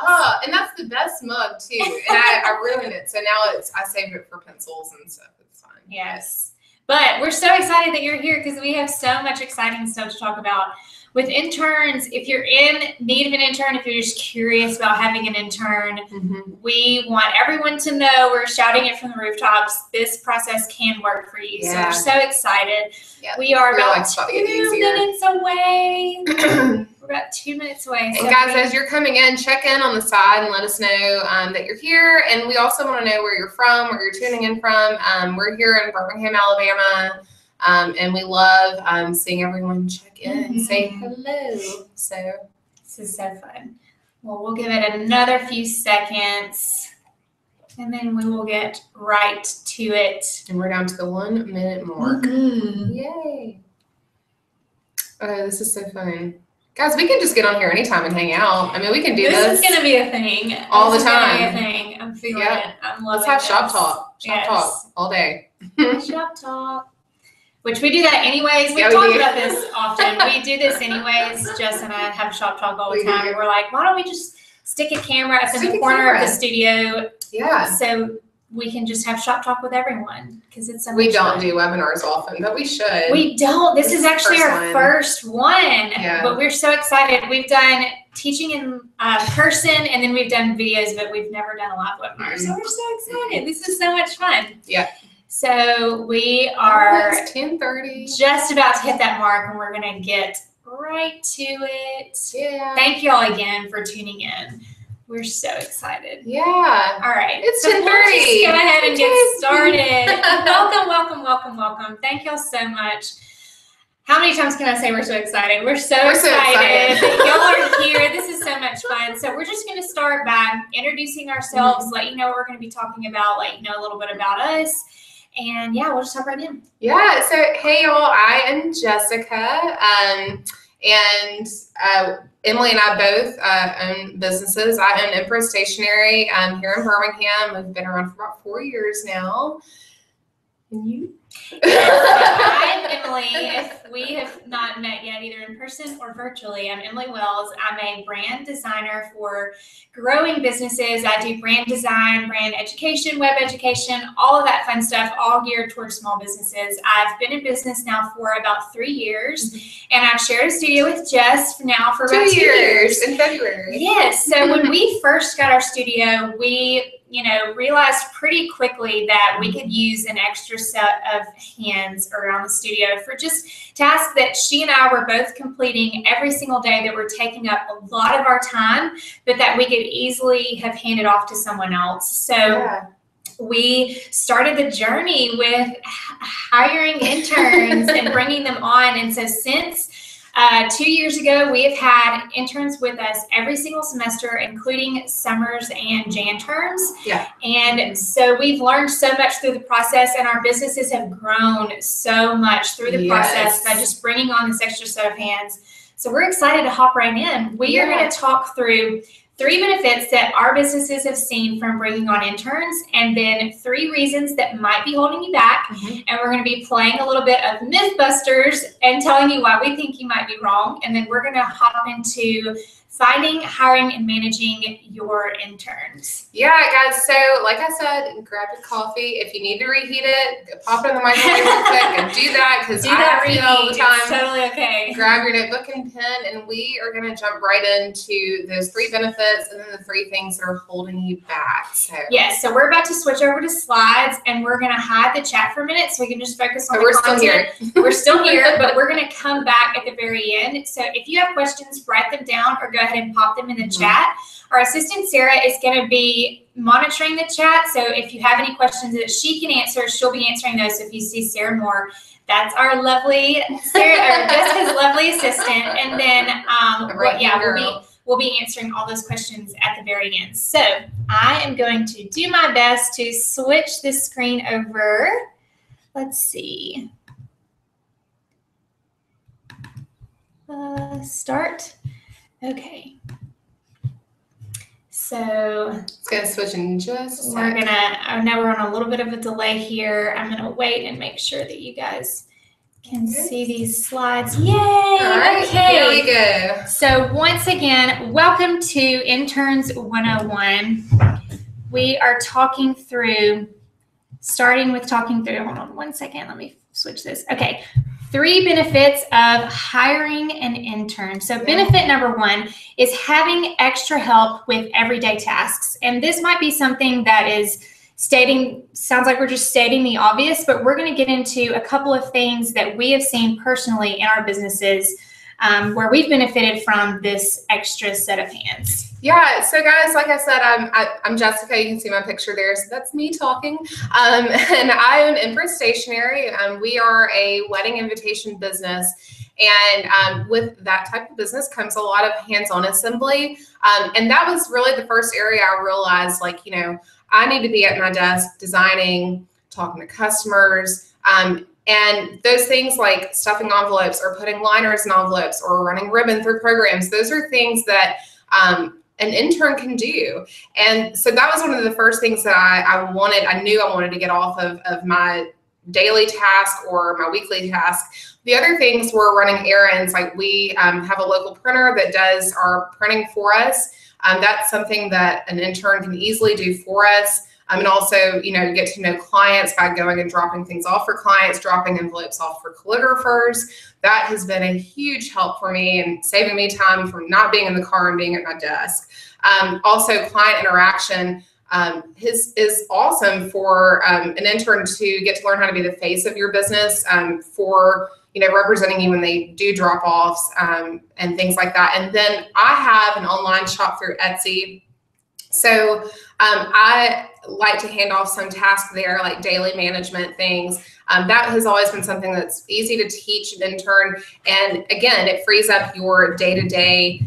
Oh, and that's the best mug too. And I ruined it, so now I saved it for pencils and stuff. It's fine. Yes, but we're so excited that you're here because we have so much exciting stuff to talk about. With interns, if you're in need of an intern, if you're just curious about having an intern, we want everyone to know, we're shouting it from the rooftops, this process can work for you. So we're so excited. Yeah, we are about 2 minutes away. We're about 2 minutes away. And guys, as you're coming in, check in on the side and let us know that you're here. And we also want to know where you're from, where you're tuning in from. We're here in Birmingham, Alabama. And we love seeing everyone check in and say hello. So this is so fun. Well, we'll give it another few seconds, and then we will get right to it. And we're down to the 1 minute mark. Yay! Oh, this is so fun. Guys, we can just get on here anytime and hang out. I mean, we can do this. This is going to be a thing. All the time. This is going to be a thing. I'm feeling it. I'm loving it. Let's have shop talk. Shop talk all day. Shop talk. Which we do that anyways. We talk about this often. We do this anyways. Jess and I have shop talk all the time. We're like, why don't we just stick a camera up in the corner of the studio? Yeah. So we can just have shop talk with everyone because it's so much We don't fun. do webinars often, but we should. We don't. This is actually our first one. Yeah. But we're so excited. We've done teaching in person, and then we've done videos, but we've never done a live webinar. So we're so excited. This is so much fun. Yeah. So we are it's 10:30. Just about to hit that mark, and we're going to get right to it. Yeah. Thank you all again for tuning in. We're so excited. Yeah. All right. It's 10:30. We'll just go ahead and get started. Welcome, welcome, welcome, welcome. Thank y'all so much. How many times can I say we're so excited? We're so excited that y'all are here. This is so much fun. So we're just going to start by introducing ourselves, let you know what we're going to be talking about, let you know a little bit about us. And yeah, we'll just hop right in. Yeah. So, hey, y'all, I am Jessica. And Emily and I both own businesses. I own Empress Stationery here in Birmingham. We've been around for about 4 years now. And you? I'm Emily. If we have not met yet, either in person or virtually, I'm Emily Wells. I'm a brand designer for growing businesses. I do brand design, brand education, web education, all of that fun stuff, all geared towards small businesses. I've been in business now for about 3 years, and I've shared a studio with Jess now for about 2 years. In February. Yes. So when we first got our studio, we realized pretty quickly that we could use an extra set of hands around the studio for just tasks that she and I were both completing every single day that were taking up a lot of our time, but that we could easily have handed off to someone else. So we started the journey with hiring interns and bringing them on. And so since 2 years ago, we have had interns with us every single semester, including summers and Jan terms. Yeah. And so we've learned so much through the process, and our businesses have grown so much through the process by just bringing on this extra set of hands. So we're excited to hop right in. We are going to talk through 3 benefits that our businesses have seen from bringing on interns, and then 3 reasons that might be holding you back. And we're going to be playing a little bit of Mythbusters and telling you why we think you might be wrong. And then we're going to hop into finding, hiring, and managing your interns. Yeah, guys. So like I said, grab your coffee. If you need to reheat it, pop it in the microwave real quick and do that, because I have to do it all the time. It's totally okay. Grab your notebook and pen, and we are going to jump right into those 3 benefits and then the 3 things that are holding you back. So yes, so we're about to switch over to slides, and we're going to hide the chat for a minute so we can just focus on the content. Still here. We're still here, but we're going to come back at the very end. So if you have questions, write them down or go ahead and pop them in the chat. Our assistant Sarah is going to be monitoring the chat, so if you have any questions that she can answer, she'll be answering those. So if you see Sarah Moore, that's our lovely Sarah, or Jessica's lovely assistant. And then we'll be answering all those questions at the very end. So I am going to do my best to switch this screen over. Let's see. Start. Okay. So it's going to switch in just a sec. I know we're on a little bit of a delay here. I'm going to wait and make sure that you guys can see these slides. Yay! All right, okay. Here we go. So once again, welcome to Interns 101. We are talking through, hold on one second, let me switch this. Okay, 3 benefits of hiring an intern. So benefit number 1 is having extra help with everyday tasks. And this might be something that is sounds like we're just stating the obvious, but we're going to get into a couple of things that we have seen personally in our businesses where we've benefited from this extra set of hands. Yeah, so guys, like I said, I'm Jessica. You can see my picture there, so that's me talking. And I own INTERNS Stationery. We are a wedding invitation business, and with that type of business comes a lot of hands-on assembly. And that was really the first area I realized, like, you know, I need to be at my desk designing, talking to customers, and those things like stuffing envelopes or putting liners in envelopes or running ribbon through programs. Those are things that an intern can do. And so that was one of the first things that I knew I wanted to get off of my daily task or my weekly task. The other things were running errands. Like we have a local printer that does our printing for us. That's something that an intern can easily do for us. And also, you know, get to know clients by going and dropping things off for clients, dropping envelopes off for calligraphers. That has been a huge help for me and saving me time from not being in the car and being at my desk. Also, client interaction is awesome for an intern to get to learn how to be the face of your business for, you know, representing you when they do drop-offs and things like that. And then I have an online shop through Etsy. So I like to hand off some tasks there, like daily management things. That has always been something that's easy to teach an intern. And again, it frees up your day-to-day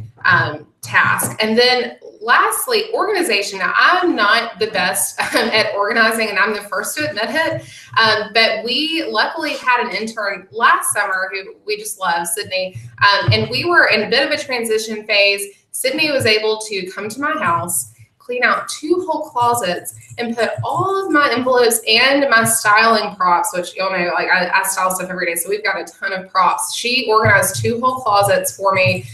task. And then lastly, organization. Now, I'm not the best at organizing, and I'm the first to admit it. But we luckily had an intern last summer who we just love, Sydney. And we were in a bit of a transition phase. Sydney was able to come to my house, clean out 2 whole closets, and put all of my envelopes and my styling props, which y'all know, like I style stuff every day, so we've got a ton of props. She organized 2 whole closets for me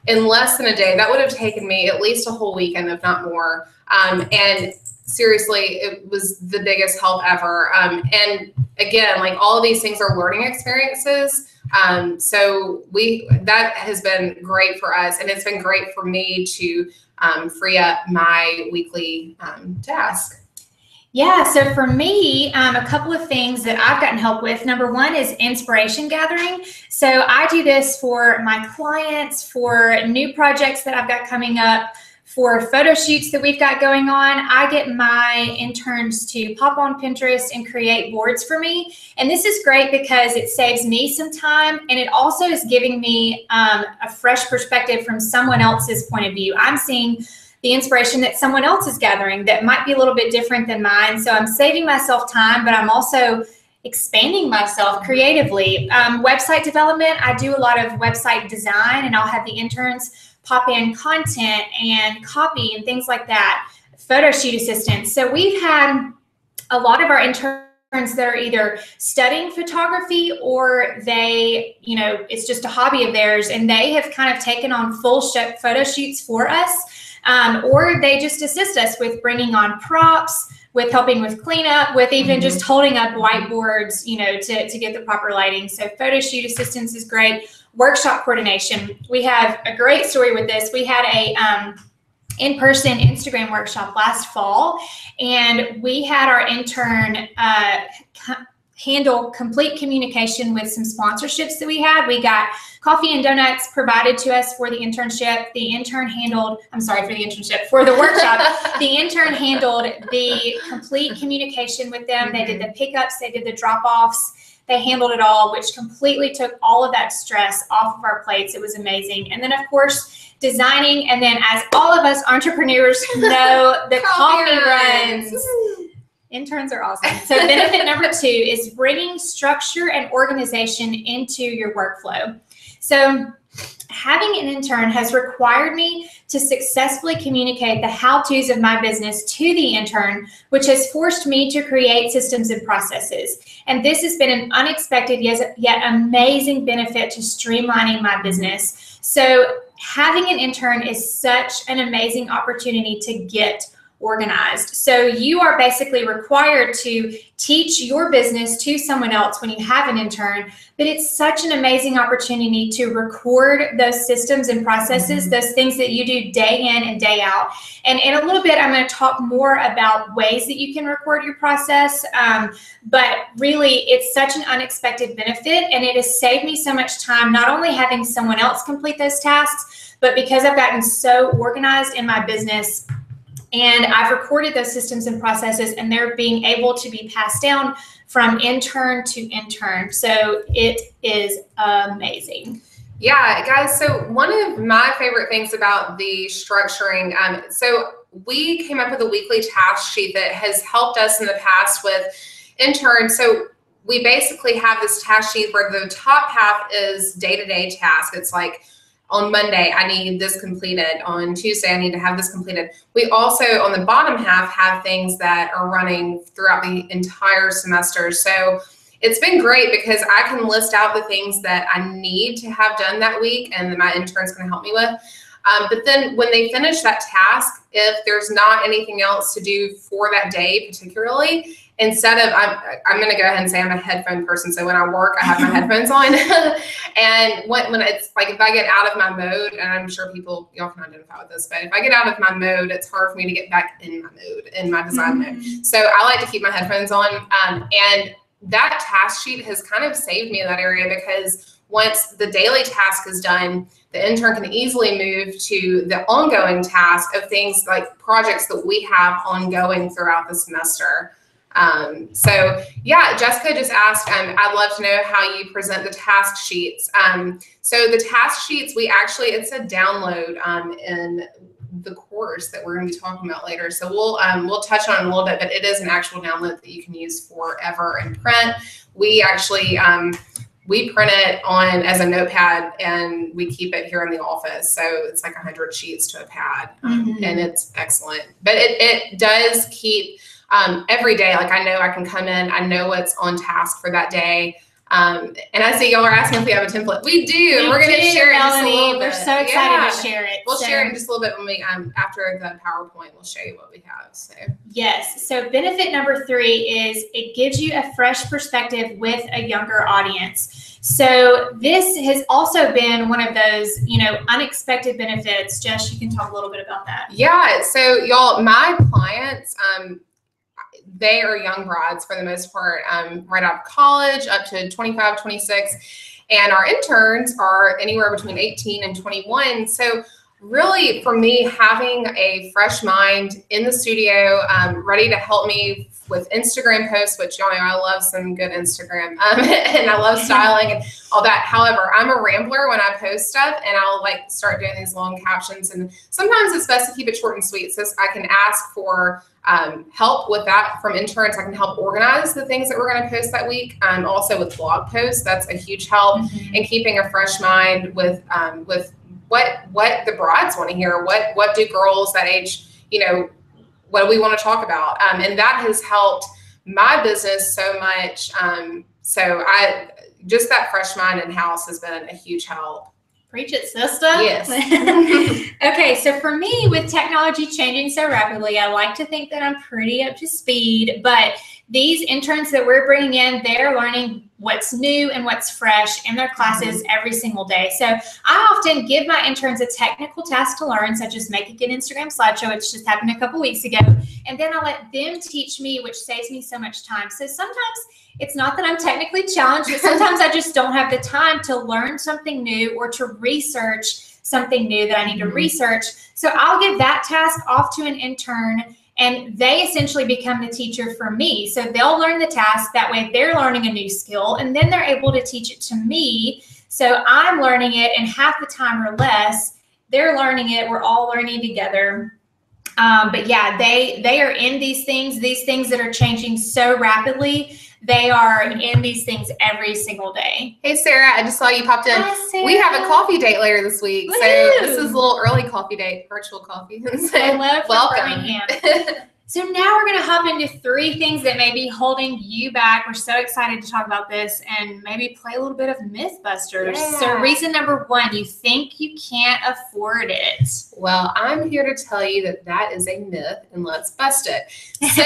in less than a day. That would have taken me at least a whole weekend, if not more. And seriously, it was the biggest help ever. And again, like all of these things are learning experiences. So that has been great for us, and it's been great for me to free up my weekly task. Yeah, so for me, a couple of things that I've gotten help with. Number 1 is inspiration gathering. So I do this for my clients, for new projects that I've got coming up, for photo shoots that we've got going on. I get my interns to pop on Pinterest and create boards for me. And this is great because it saves me some time, and it also is giving me a fresh perspective from someone else's point of view. I'm seeing the inspiration that someone else is gathering that might be a little bit different than mine. So I'm saving myself time, but I'm also expanding myself creatively. Website development, I do a lot of website design, and I'll have the interns pop in content and copy and things like that, photo shoot assistants. So we've had a lot of our interns that are either studying photography or they, you know, it's just a hobby of theirs, and they have kind of taken on full photo shoots for us. Or they just assist us with bringing on props, with helping with cleanup, with even just holding up whiteboards, you know, to get the proper lighting. So photo shoot assistance is great. Workshop coordination. We have a great story with this. We had a in-person Instagram workshop last fall, and we had our intern handle complete communication with some sponsorships that we had. We got coffee and donuts provided to us for the internship. The intern handled, for the workshop, the intern handled the complete communication with them. They did the pickups, they did the drop-offs, they handled it all, which completely took all of that stress off of our plates. It was amazing. And then, of course, designing, and then as all of us entrepreneurs know, the coffee runs. Interns are awesome. So benefit number 2 is bringing structure and organization into your workflow. So having an intern has required me to successfully communicate the how-tos of my business to the intern, which has forced me to create systems and processes. And this has been an unexpected yet amazing benefit to streamlining my business. So having an intern is such an amazing opportunity to get organized. So you are basically required to teach your business to someone else when you have an intern, but it's such an amazing opportunity to record those systems and processes, those things that you do day in and day out. And in a little bit, I'm going to talk more about ways that you can record your process, but really it's such an unexpected benefit, and it has saved me so much time, not only having someone else complete those tasks, but because I've gotten so organized in my business, and I've recorded those systems and processes, and they're being able to be passed down from intern to intern. So it is amazing. Yeah, guys, so one of my favorite things about the structuring, so we came up with a weekly task sheet that has helped us in the past with interns. So we basically have this task sheet where the top half is day-to-day tasks. It's like, on Monday, I need this completed. On Tuesday, I need to have this completed. We also, on the bottom half, have things that are running throughout the entire semester. So it's been great because I can list out the things that I need to have done that week and that my intern's going to help me with. But then when they finish that task, if there's not anything else to do for that day particularly, instead of, I'm going to go ahead and say I'm a headphone person. So when I work, I have my headphones on. And when it's like, if I get out of my mode, and I'm sure y'all can identify with this, but if I get out of my mode, it's hard for me to get back in my mode, in my design mode. So I like to keep my headphones on. And that task sheet has kind of saved me in that area, because once the daily task is done, the intern can easily move to the ongoing task of things like projects that we have ongoing throughout the semester. So yeah, Jessica just asked, I'd love to know how you present the task sheets. So the task sheets, it's a download in the course that we're going to be talking about later. So we'll touch on it a little bit, but it is an actual download that you can use forever in print. We actually, we print it on as a notepad, and we keep it here in the office. So it's like 100 sheets to a pad, and it's excellent. But it does keep every day. Like, I know I can come in, I know what's on task for that day. And I see y'all are asking if we have a template. We do. And we're going to share it in just a little bit. We're so excited to share it. We'll share it in just a little bit when we, after the PowerPoint, we'll show you what we have. So yes. So benefit number 3 is it gives you a fresh perspective with a younger audience. So this has also been one of those, unexpected benefits. Jess, you can talk a little bit about that. Yeah. So y'all, my clients, they are young brides for the most part, right out of college, up to 25, 26. And our interns are anywhere between 18 and 21. So really, for me, having a fresh mind in the studio, ready to help me with Instagram posts, which y'all know I love some good Instagram, and I love styling and all that. However, I'm a rambler when I post stuff, and I'll start doing these long captions. And sometimes it's best to keep it short and sweet. So I can ask for help with that from interns. I can help organize the things that we're going to post that week. Also with blog posts, that's a huge help in keeping a fresh mind with what the brides want to hear. What do girls that age, what do we want to talk about? And that has helped my business so much. So just that fresh mind in-house has been a huge help. Preach it, sister. Yes. Okay, so for me, with technology changing so rapidly, I like to think that I'm pretty up to speed, but these interns that we're bringing in, they're learning what's new and what's fresh in their classes every single day. So I often give my interns a technical task to learn, such as make a good Instagram slideshow, which just happened a couple weeks ago. And then I let them teach me, which saves me so much time. So sometimes it's not that I'm technically challenged, but sometimes I just don't have the time to learn something new or to research something new that I need to research. So I'll give that task off to an intern, and they essentially become the teacher for me. So they'll learn the task. That way they're learning a new skill, and then they're able to teach it to me. So I'm learning it in half the time or less. They're learning it. We're all learning together. But yeah, they are in these things that are changing so rapidly They are in these things every single day. Hey, Sarah, I just saw you popped in. Hi, Sarah. We have a coffee date later this week. Woo-hoo. So this is a little early coffee date, virtual coffee. So Hello from welcome. Birmingham. So now we're going to hop into 3 things that may be holding you back. We're so excited to talk about this and maybe play a little bit of Mythbusters. Yeah. So reason number 1, you think you can't afford it. Well, I'm here to tell you that that is a myth, and let's bust it. So,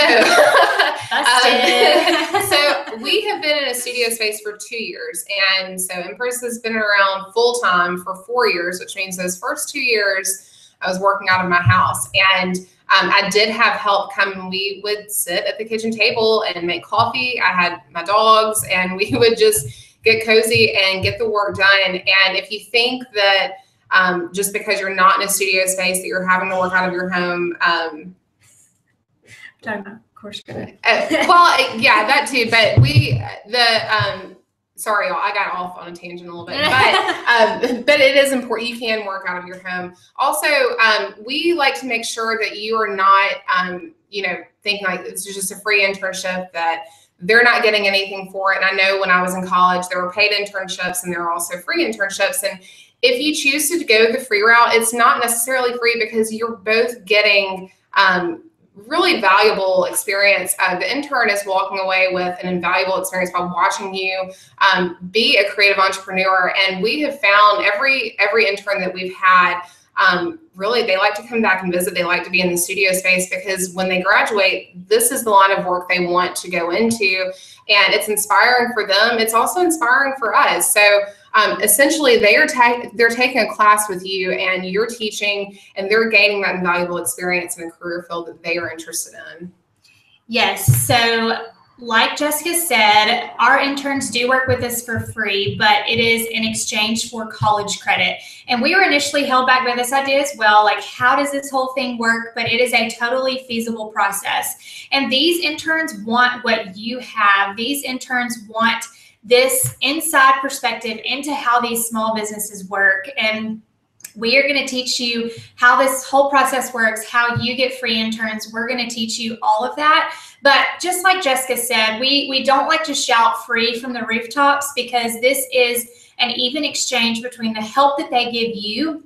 so we have been in a studio space for 2 years, and so Empress has been around full time for 4 years, which means those first 2 years I was working out of my house, and I did have help come, and we would sit at the kitchen table and make coffee. I had my dogs, and we would just get cozy and get the work done. And if you think that just because you're not in a studio space that you're having to work out of your home, talking about course credit. well, yeah, that too. But sorry, y'all, I got off on a tangent a little bit, but it is important. You can work out of your home. Also, we like to make sure that you are not, thinking like it's just a free internship, that they're not getting anything for it. And I know when I was in college, there were paid internships and there were also free internships. And if you choose to go the free route, it's not necessarily free because you're both getting really valuable experience. The intern is walking away with an invaluable experience by watching you be a creative entrepreneur. And we have found every intern that we've had, really, they like to come back and visit. They like to be in the studio space because when they graduate, this is the line of work they want to go into. And it's inspiring for them. It's also inspiring for us. So essentially, they're taking a class with you, and you're teaching, and they're gaining that invaluable experience in a career field that they are interested in. Yes. So like Jessica said, our interns do work with us for free, but it is in exchange for college credit. And we were initially held back by this idea as well, like how does this whole thing work? But it is a totally feasible process. And these interns want what you have. These interns want this inside perspective into how these small businesses work. And we are going to teach you how this whole process works, how you get free interns. We're going to teach you all of that. But just like Jessica said, we don't like to shout free from the rooftops because this is an even exchange between the help that they give you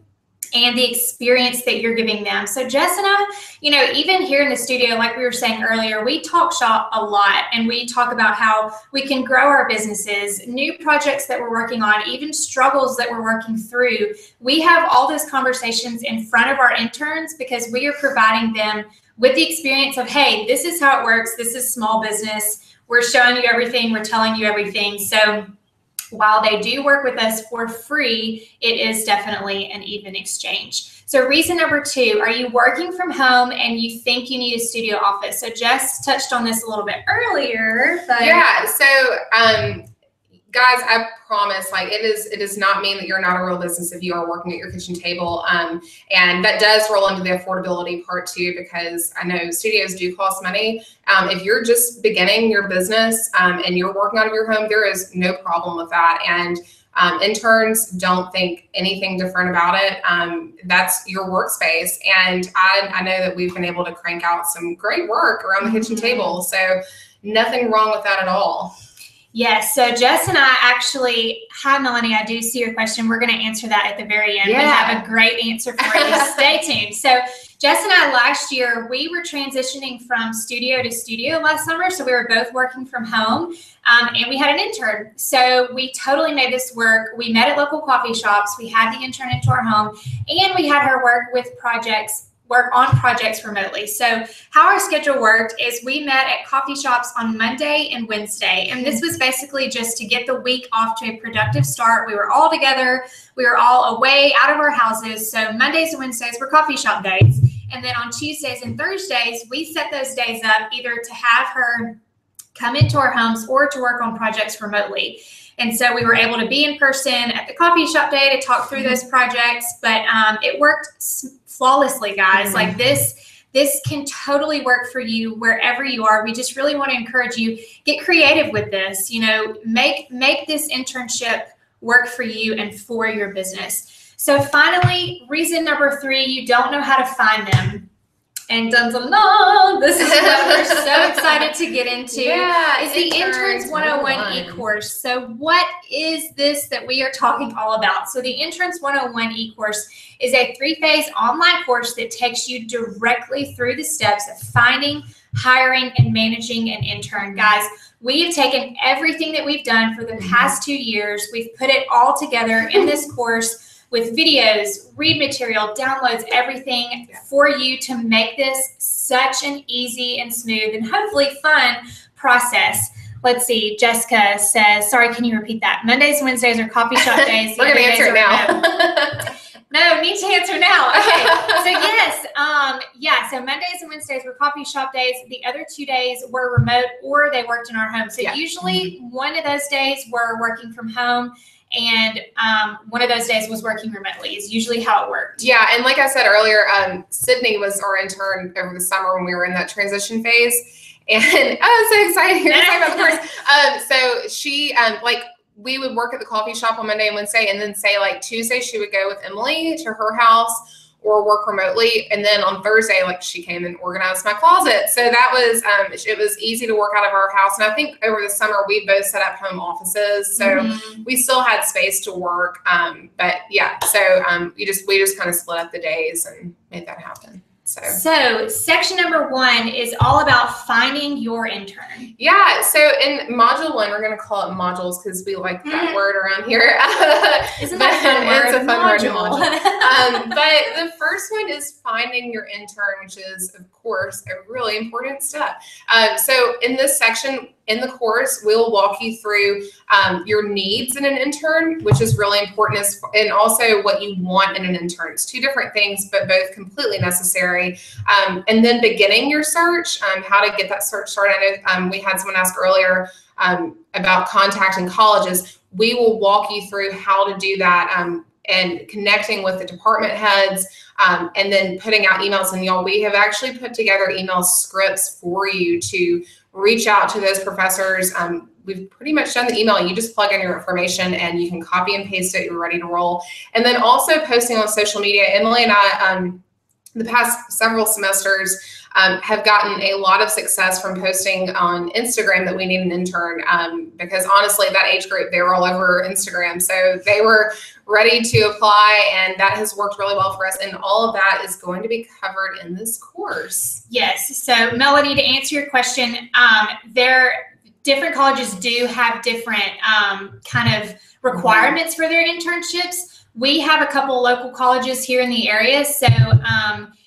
and the experience that you're giving them. So Jess and I, even here in the studio, like we were saying earlier, we talk shop a lot, and we talk about how we can grow our businesses, new projects that we're working on, even struggles that we're working through. We have all those conversations in front of our interns because we are providing them with the experience of, hey, this is how it works. This is small business. We're showing you everything. We're telling you everything. So while they do work with us for free, it is definitely an even exchange. So reason number 2, are you working from home and you think you need a studio office? So Jess touched on this a little bit earlier. But yeah, so guys, I promise, it does not mean that you're not a real business if you are working at your kitchen table. And that does roll into the affordability part too, because I know studios do cost money. If you're just beginning your business and you're working out of your home, there is no problem with that. And interns don't think anything different about it. That's your workspace. And I know that we've been able to crank out some great work around the kitchen table. So nothing wrong with that at all. Yes. So Jess and I actually, hi, Melanie, I do see your question. We're going to answer that at the very end. Yeah. We have a great answer for you. Stay tuned. So Jess and I, last year, we were transitioning from studio to studio last summer. So we were both working from home and we had an intern. So we totally made this work. We met at local coffee shops. We had the intern into our home, and we had her work on projects remotely. So how our schedule worked is we met at coffee shops on Monday and Wednesday. And this was basically just to get the week off to a productive start. We were all together. We were all away out of our houses. So Mondays and Wednesdays were coffee shop days. And then on Tuesdays and Thursdays, we set those days up either to have her come into our homes or to work on projects remotely. And so we were able to be in person at the coffee shop day to talk through those projects, but it worked flawlessly, guys. Like this can totally work for you wherever you are. We just really want to encourage you, get creative with this, make this internship work for you and for your business. So finally, reason number 3, you don't know how to find them. And dun dun dun, this is what we're so excited to get into. Yeah, is the Interns 101 e-course. So what is this that we are talking all about? So the Interns 101 e-course is a 3-phase online course that takes you directly through the steps of finding, hiring, and managing an intern. Guys, we have taken everything that we've done for the past 2 years. We've put it all together in this course with videos, read material, downloads, everything for you to make this such an easy and smooth and hopefully fun process. Let's see, Jessica says, sorry, can you repeat that? Mondays and Wednesdays are coffee shop days. We're going to answer it now. No, need to answer now. Okay, so yes, so Mondays and Wednesdays were coffee shop days. The other 2 days were remote or they worked in our home. So usually one of those days we're working from home, and one of those days was working remotely is usually how it worked. Yeah, and like I said earlier, Sydney was our intern over the summer when we were in that transition phase. And so excited to talk about the course. So she, we would work at the coffee shop on Monday and Wednesday, and then say like Tuesday she would go with Emily to her house or work remotely. And then on Thursday, like she came and organized my closet. So that was, it was easy to work out of our house. And I think over the summer, we both set up home offices. So we still had space to work. But yeah, so we just kind of split up the days and made that happen. So section number 1 is all about finding your intern. Yeah. So in module 1, we're going to call it modules because we like that word around here. Isn't that a fun word? It's a fun word. But the first one is finding your intern, which is, of course, a really important step. So in this section in the course, we'll walk you through your needs in an intern, which is really important, and also what you want in an intern. It's 2 different things, but both completely necessary. And then beginning your search, how to get that search started. I know we had someone ask earlier about contacting colleges. We will walk you through how to do that and connecting with the department heads, and then putting out emails. And y'all, we have actually put together email scripts for you to reach out to those professors. We've pretty much done the email. You just plug in your information and you can copy and paste it. You're ready to roll. And then also posting on social media. Emily and I, the past several semesters, have gotten a lot of success from posting on Instagram that we need an intern, because honestly, that age group, they were all over Instagram. So they were ready to apply, and that has worked really well for us. And all of that is going to be covered in this course. Yes. So Melody, to answer your question, different colleges do have different kind of requirements for their internships. We have a couple local colleges here in the area, so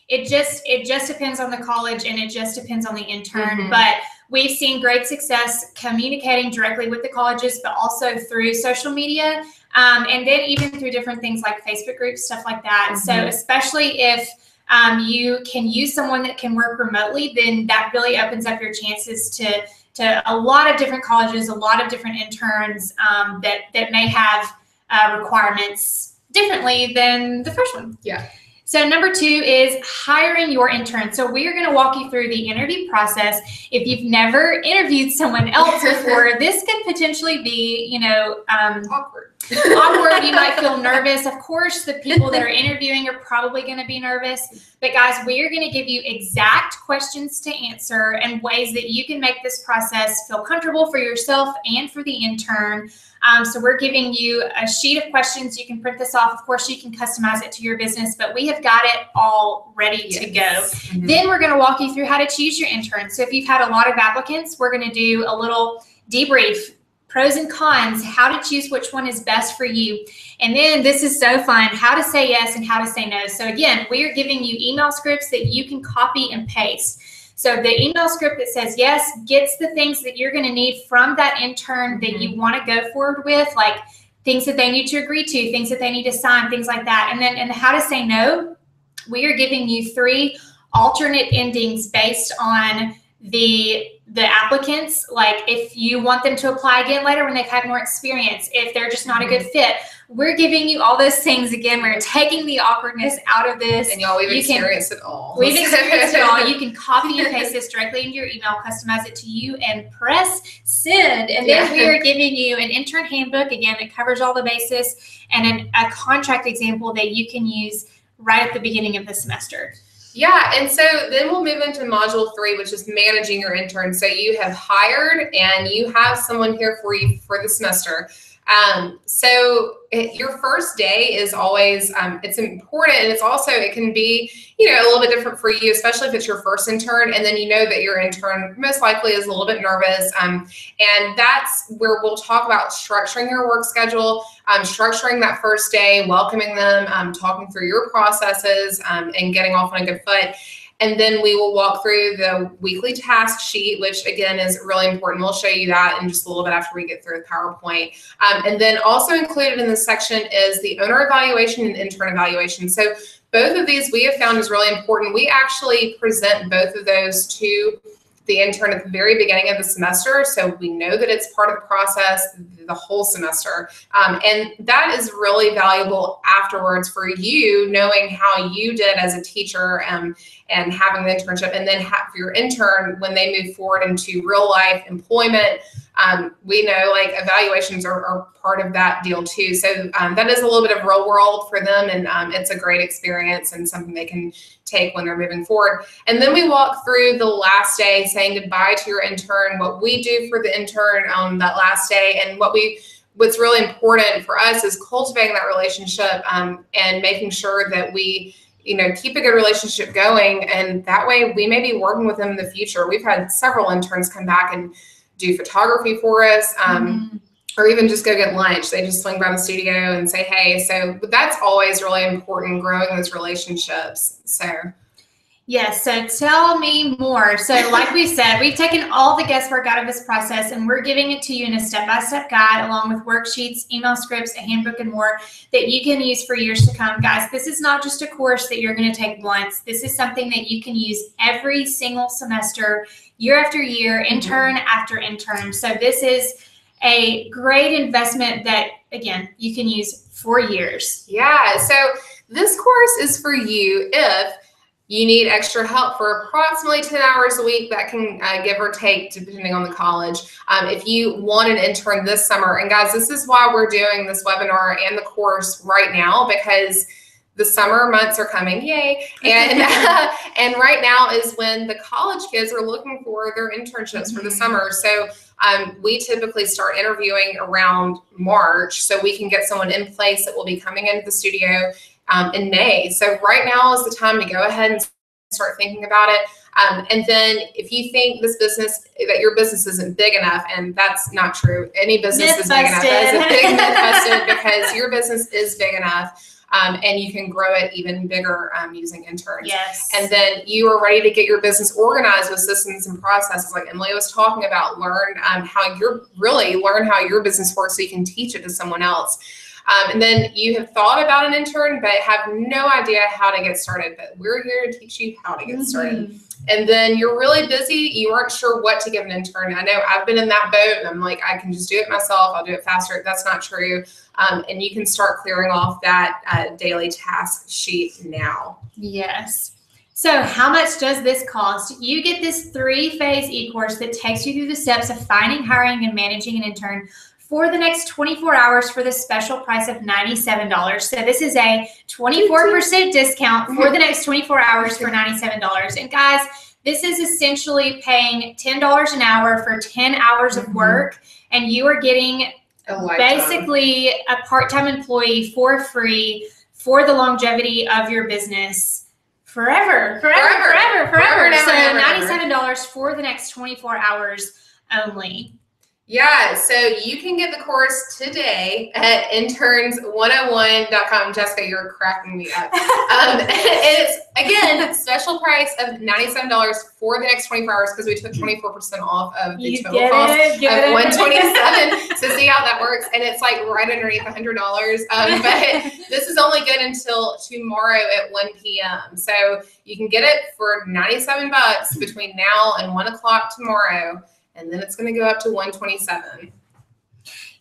it just depends on the college, and it just depends on the intern. But we've seen great success communicating directly with the colleges, but also through social media, and then even through different things like Facebook groups, stuff like that. So especially if you can use someone that can work remotely, then that really opens up your chances to a lot of different colleges, a lot of different interns that may have requirements differently than the first one. Yeah. So number 2 is hiring your intern. So we are going to walk you through the interview process. If you've never interviewed someone else before, this could potentially be, awkward. Awkward. You might feel nervous. Of course, the people that are interviewing are probably going to be nervous. But guys, we are going to give you exact questions to answer and ways that you can make this process feel comfortable for yourself and for the intern. So we're giving you a sheet of questions. You can print this off. Of course, you can customize it to your business, but we have got it all ready to go. Then we're going to walk you through how to choose your intern. So if you've had a lot of applicants, we're going to do a little debrief, pros and cons, how to choose which one is best for you. And then this is so fun, how to say yes and how to say no. So again, we are giving you email scripts that you can copy and paste. So the email script that says yes gets the things that you're going to need from that intern that you want to go forward with, like things that they need to agree to, things that they need to sign, things like that. And then in how to say no, we are giving you 3 alternate endings based on the applicants. Like if you want them to apply again later when they've had more experience, if they're just not a good fit, we're giving you all those things again. We're taking the awkwardness out of this. And y'all, we've experienced it all. We've experienced it all. You can copy and paste this directly into your email, customize it to you, and press send. And then we are giving you an intern handbook, again, that covers all the bases, and a contract example that you can use right at the beginning of the semester. Yeah, and so then we'll move into module 3, which is managing your interns. So you have hired and you have someone here for you for the semester. Your first day is always, it's important, and it's also, it can be, a little bit different for you, especially if it's your first intern, and then you know that your intern most likely is a little bit nervous. And that's where we'll talk about structuring your work schedule, structuring that first day, welcoming them, talking through your processes, and getting off on a good foot. And then we will walk through the weekly task sheet, which again is really important. We'll show you that in just a little bit after we get through the PowerPoint. And then also included in this section is the owner evaluation and intern evaluation. So both of these we have found is really important. We actually present both of those to the intern at the very beginning of the semester, so we know that it's part of the process the whole semester. And that is really valuable afterwards for you, knowing how you did as a teacher and having the internship, and then for your intern, when they move forward into real life employment, we know like evaluations are part of that deal too. So that is a little bit of real world for them, and it's a great experience and something they can take when they're moving forward. And then we walk through the last day, saying goodbye to your intern, what we do for the intern on that last day, and what's really important for us is cultivating that relationship and making sure that we keep a good relationship going, and that way we may be working with them in the future. We've had several interns come back and do photography for us, or even just go get lunch. They just swing by the studio and say, hey. So that's always really important, growing those relationships. So yes, so tell me more. So like we said, we've taken all the guesswork out of this process, and we're giving it to you in a step-by-step guide along with worksheets, email scripts, a handbook, and more that you can use for years to come. Guys, this is not just a course that you're going to take once. This is something that you can use every single semester, year after year, intern after intern. So this is a great investment that, again, you can use for years. Yeah, so this course is for you if you need extra help for approximately 10 hours a week. That can give or take depending on the college. If you want an intern this summer, and guys, this is why we're doing this webinar and the course right now, because the summer months are coming, yay. And and right now is when the college kids are looking for their internships for the summer. So we typically start interviewing around March, so we can get someone in place that will be coming into the studio in May. So right now is the time to go ahead and start thinking about it. And then if you think that your business isn't big enough, and that's not true, any business is big enough. That is a big myth busted, because your business is big enough. And you can grow it even bigger using interns. Yes. And then you are ready to get your business organized with systems and processes like Emily was talking about. Learn how your business works so you can teach it to someone else. And then you have thought about an intern but have no idea how to get started, but we're here to teach you how to get started. And then you're really busy, you aren't sure what to give an intern. I know I've been in that boat, and I'm like, I can just do it myself, I'll do it faster. That's not true. And you can start clearing off that daily task sheet now. Yes. So how much does this cost? You get this 3-phase e-course that takes you through the steps of finding, hiring, and managing an intern for the next 24 hours for the special price of $97. So this is a 24% discount for the next 24 hours for $97. And guys, this is essentially paying $10 an hour for 10 hours of work, and you are getting basically a part-time employee for free for the longevity of your business forever. So $97 for the next 24 hours only. Yeah, so you can get the course today at interns101.com. Jessica, you're cracking me up. It's, again, special price of $97 for the next 24 hours because we took 24% off of the total cost of $127. So see how that works. And it's like right underneath $100. But this is only good until tomorrow at 1 p.m. So you can get it for $97 between now and 1 o'clock tomorrow. And then it's going to go up to $127.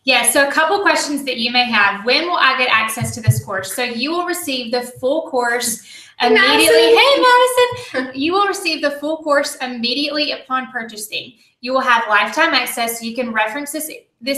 Yeah, so a couple questions that you may have. When will I get access to this course? So you will receive the full course immediately. Hey, Madison. You will receive the full course immediately upon purchasing. You will have lifetime access, so you can reference this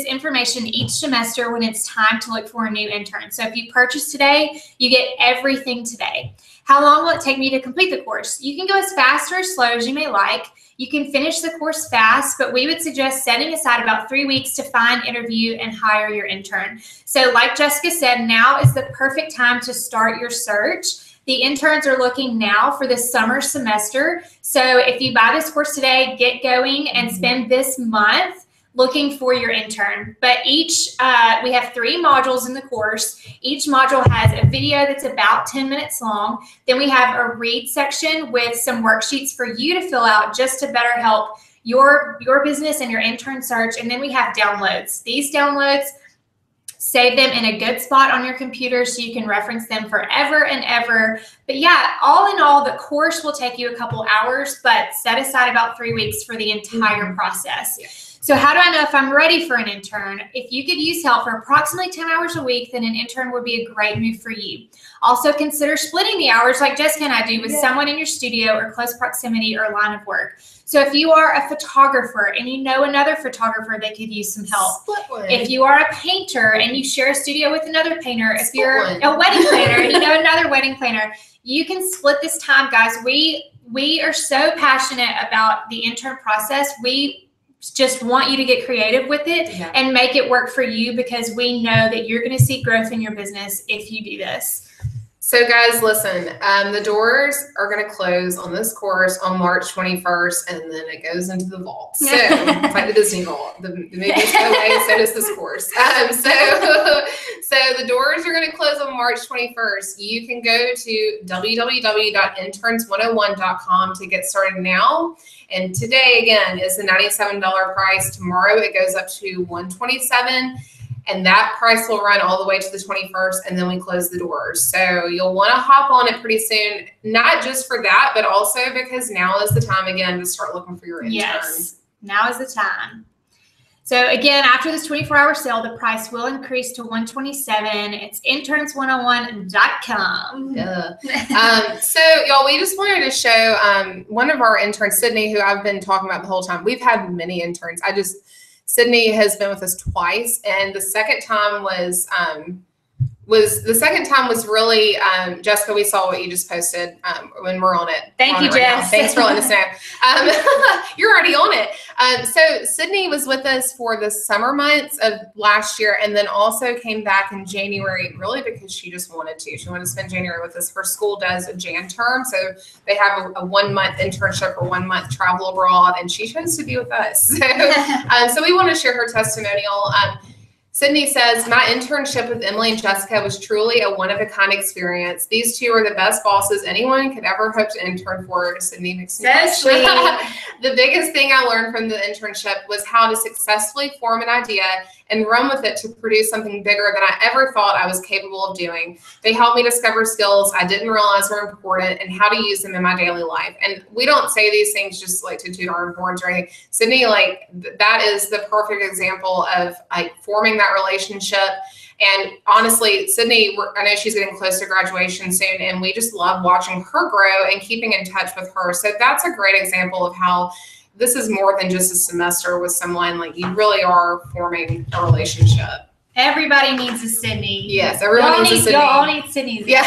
information each semester when it's time to look for a new intern. So if you purchase today, you get everything today. How long will it take me to complete the course? You can go as fast or as slow as you may like. You can finish the course fast, but we would suggest setting aside about 3 weeks to find, interview, and hire your intern. So like Jessica said, now is the perfect time to start your search. The interns are looking now for the summer semester. So if you buy this course today, get going and spend this month looking for your intern. But we have 3 modules in the course. Each module has a video that's about 10 minutes long. Then we have a read section with some worksheets for you to fill out just to better help your business and your intern search. And then we have downloads. These downloads, save them in a good spot on your computer so you can reference them forever and ever. But yeah, all in all, the course will take you a couple hours, but set aside about 3 weeks for the entire process. Yeah. So how do I know if I'm ready for an intern? If you could use help for approximately 10 hours a week, then an intern would be a great move for you. Also consider splitting the hours like Jessica and I do with someone in your studio or close proximity or line of work. So if you are a photographer and you know another photographer that could use some help. If you are a painter and you share a studio with another painter, if you're a wedding planner and you know another wedding planner, you can split this time, guys. We are so passionate about the intern process. We just want you to get creative with it and make it work for you, because we know that you're going to see growth in your business if you do this. So guys, listen, the doors are going to close on this course on March 21st, and then it goes into the vault. So it's like the Disney vault. The movies go away, so does this course. So the doors are going to close on March 21st. You can go to www.interns101.com to get started now. And today, again, is the $97 price. Tomorrow, it goes up to $127. And that price will run all the way to the 21st, and then we close the doors. So you'll want to hop on it pretty soon, not just for that, but also because now is the time, again, to start looking for your intern. Yes, now is the time. So again, after this 24-hour sale, the price will increase to $127. It's interns101.com. So y'all, we just wanted to show one of our interns, Sydney, who I've been talking about the whole time. We've had many interns. Sydney has been with us twice, and the second time was really Jessica. We saw what you just posted when we're on it. Thank you, Jess. Thanks for letting us know. You're already on it. So Sydney was with us for the summer months of last year, and then also came back in January, really because she just wanted to. She wanted to spend January with us. Her school does a Jan term, so they have a 1-month internship or 1-month travel abroad, and she chose to be with us. So we want to share her testimonial. Sydney says, my internship with Emily and Jessica was truly a one-of-a-kind experience. These two are the best bosses anyone could ever hope to intern for. Sydney makes me blush. The biggest thing I learned from the internship was how to successfully form an idea and run with it to produce something bigger than I ever thought I was capable of doing. They helped me discover skills I didn't realize were important and how to use them in my daily life. And we don't say these things just like to toot our horns or anything. Sydney, like, that is the perfect example of like forming that relationship. And honestly, Sydney, I know she's getting close to graduation soon, and we just love watching her grow and keeping in touch with her. So that's a great example of how this is more than just a semester with someone. Like, you really are forming a relationship. Everybody needs a Sydney. Yes, everyone needs a Sydney. Y'all need Sydneys. Yeah.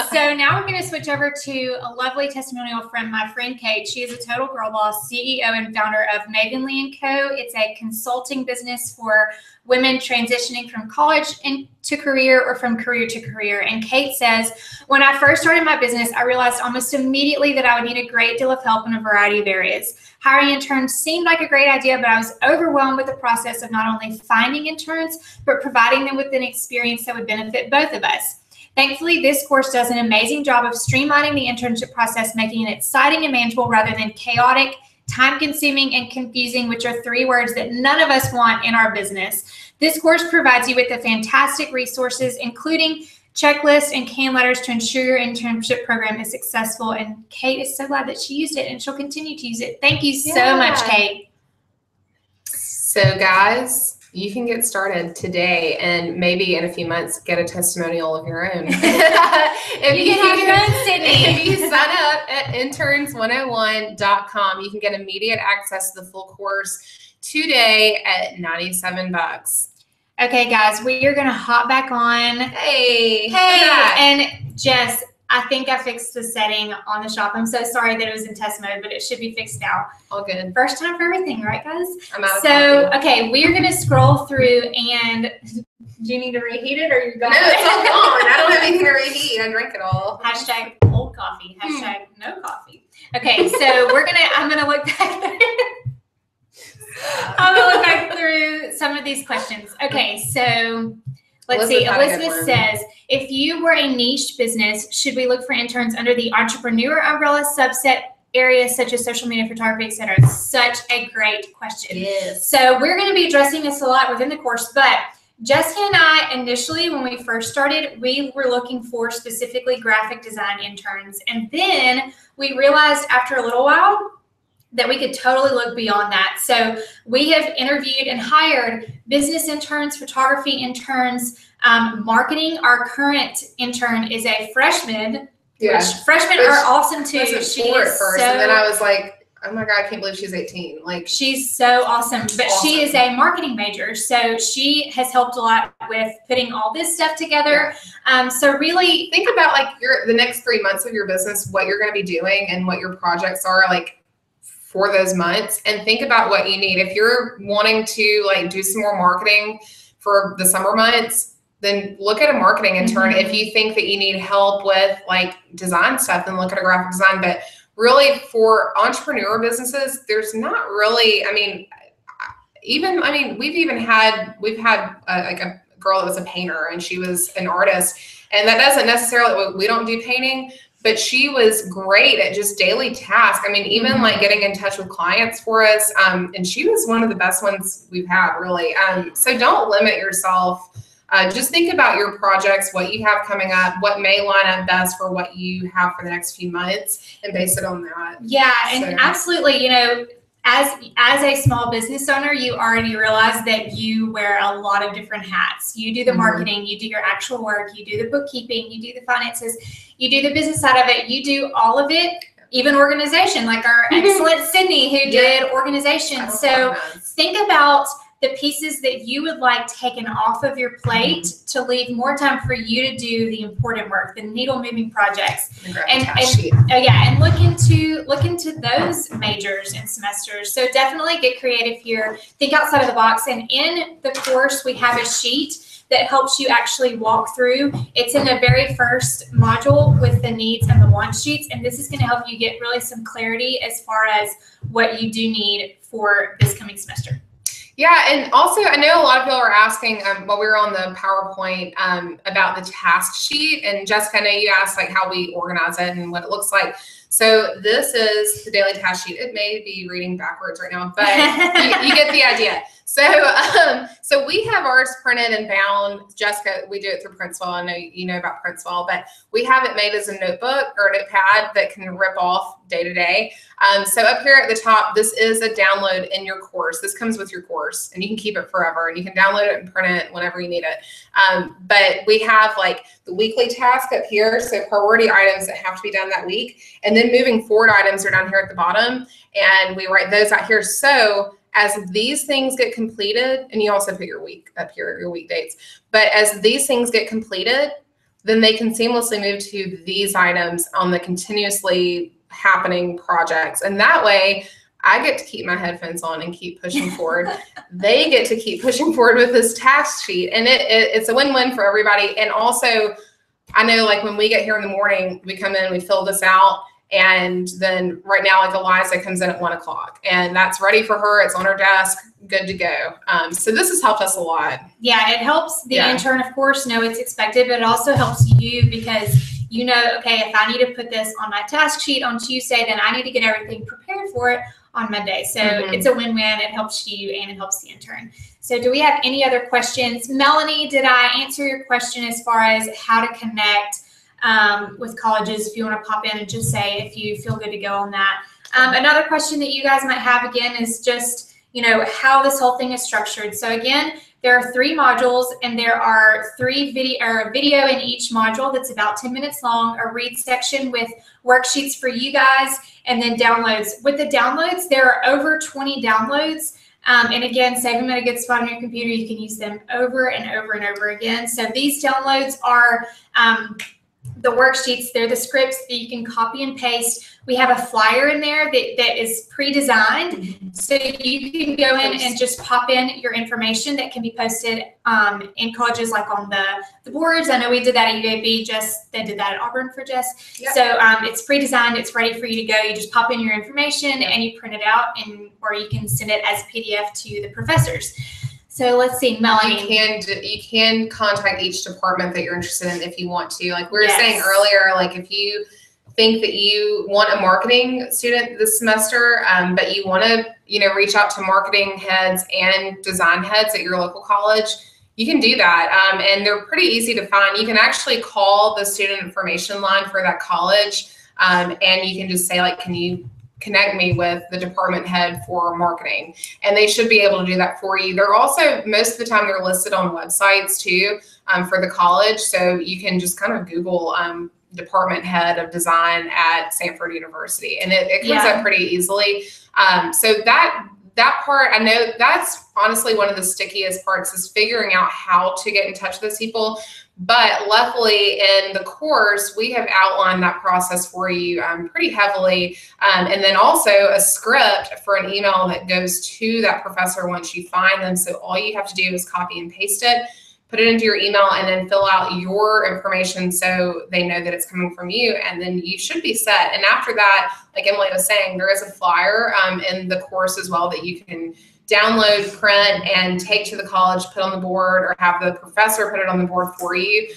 So now we're going to switch over to a lovely testimonial from my friend Kate. She is a total girl boss, CEO and founder of Mavenly & Co. It's a consulting business for women transitioning from college into career or from career to career. And Kate says, when I first started my business, I realized almost immediately that I would need a great deal of help in a variety of areas. Hiring interns seemed like a great idea, but I was overwhelmed with the process of not only finding interns, but providing them with an experience that would benefit both of us. Thankfully, this course does an amazing job of streamlining the internship process, making it exciting and manageable rather than chaotic, time-consuming, and confusing, which are 3 words that none of us want in our business. This course provides you with the fantastic resources, including checklists and can letters to ensure your internship program is successful. And Kate is so glad that she used it, and she'll continue to use it. Thank you so much, Kate. So guys, You can get started today and maybe in a few months get a testimonial of your own. If you can have your own, Sydney. If you sign up at interns101.com, you can get immediate access to the full course today at $97. Okay, guys, we are going to hop back on. Hey. And Jess, I think I fixed the setting on the shop. I'm so sorry that it was in test mode, but it should be fixed now. All good. First time for everything, right, guys? I'm out of So, coffee. okay, we are going to scroll through, and do you need to reheat it, or you're gone? No, it's all gone. I don't have anything to reheat. I drank it all. Hashtag old coffee. Hashtag no coffee. Okay, so I'm going to look back there. I'm going to look back through some of these questions. Okay, so let's see. Elizabeth says, if you were a niche business, should we look for interns under the entrepreneur umbrella subset areas such as social media, photography, etc.? Such a great question. Yes. So we're going to be addressing this a lot within the course, but Jessica and I, initially, when we first started, we were looking for specifically graphic design interns. And then we realized after a little while that we could totally look beyond that. So we have interviewed and hired business interns, photography interns, marketing. Our current intern is a freshman. Yeah. Which freshmen are awesome too. She is at first, and then I was like, oh my God, I can't believe she's 18. Like, she's so awesome. But she is a marketing major, so she has helped a lot with putting all this stuff together. Yeah. So really think about like the next 3 months of your business, what you're going to be doing and what your projects are like for those months, and think about what you need. If you're wanting to like do some more marketing for the summer months, then look at a marketing intern. If you think that you need help with like design stuff, then look at a graphic design. But really for entrepreneur businesses, there's not really, we've had like a girl that was a painter and she was an artist, and that doesn't necessarily, we don't do painting, but she was great at just daily tasks. Even like getting in touch with clients for us. And she was one of the best ones we've had, really. So don't limit yourself. Just think about your projects, what you have coming up, what may line up best for what you have for the next few months, and base it on that. Yeah, and absolutely, as a small business owner, you already realize that you wear a lot of different hats. You do the marketing, you do your actual work, you do the bookkeeping, you do the finances, you do the business side of it, you do all of it, even organization, like our excellent Sydney who did organization. So think about the pieces that you would like taken off of your plate to leave more time for you to do the important work, the needle moving projects. And look into those majors and semesters. So definitely get creative here. Think outside of the box. And in the course, we have a sheet that helps you actually walk through. It's in the very first module with the needs and the wants sheets. And this is going to help you get really some clarity as far as what you do need for this coming semester. Yeah, and also I know a lot of people are asking while we were on the PowerPoint about the task sheet. And Jessica, I know you asked like how we organize it and what it looks like. So this is the daily task sheet. It may be reading backwards right now, but you get the idea. So we have ours printed and bound. Jessica, we do it through Princewill. I know you know about Princewill, but we have it made as a notebook or a notepad that can rip off day to day. So up here at the top, this is a download in your course. This comes with your course, and you can keep it forever, and you can download it and print it whenever you need it. But we have like the weekly task up here, so priority items that have to be done that week, and then moving forward items are down here at the bottom, and we write those out here. So as these things get completed, and you also put your week up here, your week dates, but as these things get completed, then they can seamlessly move to these items on the continuously happening projects. And that way I get to keep my headphones on and keep pushing forward. They get to keep pushing forward with this task sheet, and it's a win-win for everybody. And also, I know like when we get here in the morning, we come in, we fill this out, and then right now, like Eliza comes in at 1 o'clock, and that's ready for her. It's on her desk, good to go. So this has helped us a lot. Yeah, it helps the intern, of course, know it's expected, but it also helps you because you know, okay, if I need to put this on my task sheet on Tuesday, then I need to get everything prepared for it on Monday. So it's a win-win. It helps you and it helps the intern. So do we have any other questions? Melanie, did I answer your question as far as how to connect with colleges? If you want to pop in and just say if you feel good to go on that. Another question that you guys might have again is just, how this whole thing is structured. So again, there are 3 modules, and there are 3 video in each module that's about 10 minutes long, a read section with worksheets for you guys, and then downloads. With the downloads, there are over 20 downloads. And again, save them at a good spot on your computer. You can use them over and over and over again. So these downloads are the worksheets. They're the scripts that you can copy and paste. We have a flyer in there that is pre-designed. So you can go in and just pop in your information that can be posted in colleges, like on the boards. I know we did that at UAB. They did that at Auburn for Jess. Yep. So it's pre-designed. It's ready for you to go. You just pop in your information and you print it out, or you can send it as a PDF to the professors. So let's see, Melanie. You can contact each department that you're interested in if you want to. Like we were saying earlier, like if you think that you want a marketing student this semester, but you want to, reach out to marketing heads and design heads at your local college, you can do that. And they're pretty easy to find. You can actually call the student information line for that college, and you can just say, like, can you connect me with the department head for marketing, and they should be able to do that for you. They're also, most of the time, they're listed on websites too, for the college. So you can just kind of Google department head of design at Samford University, and it comes up pretty easily. So that part, I know that's honestly one of the stickiest parts, is figuring out how to get in touch with those people. But luckily in the course, we have outlined that process for you pretty heavily. And then also a script for an email that goes to that professor once you find them. So all you have to do is copy and paste it, put it into your email, and then fill out your information so they know that it's coming from you, and then you should be set. And after that, like Emily was saying, there is a flyer in the course as well that you can download, print, and take to the college, put on the board, or have the professor put it on the board for you.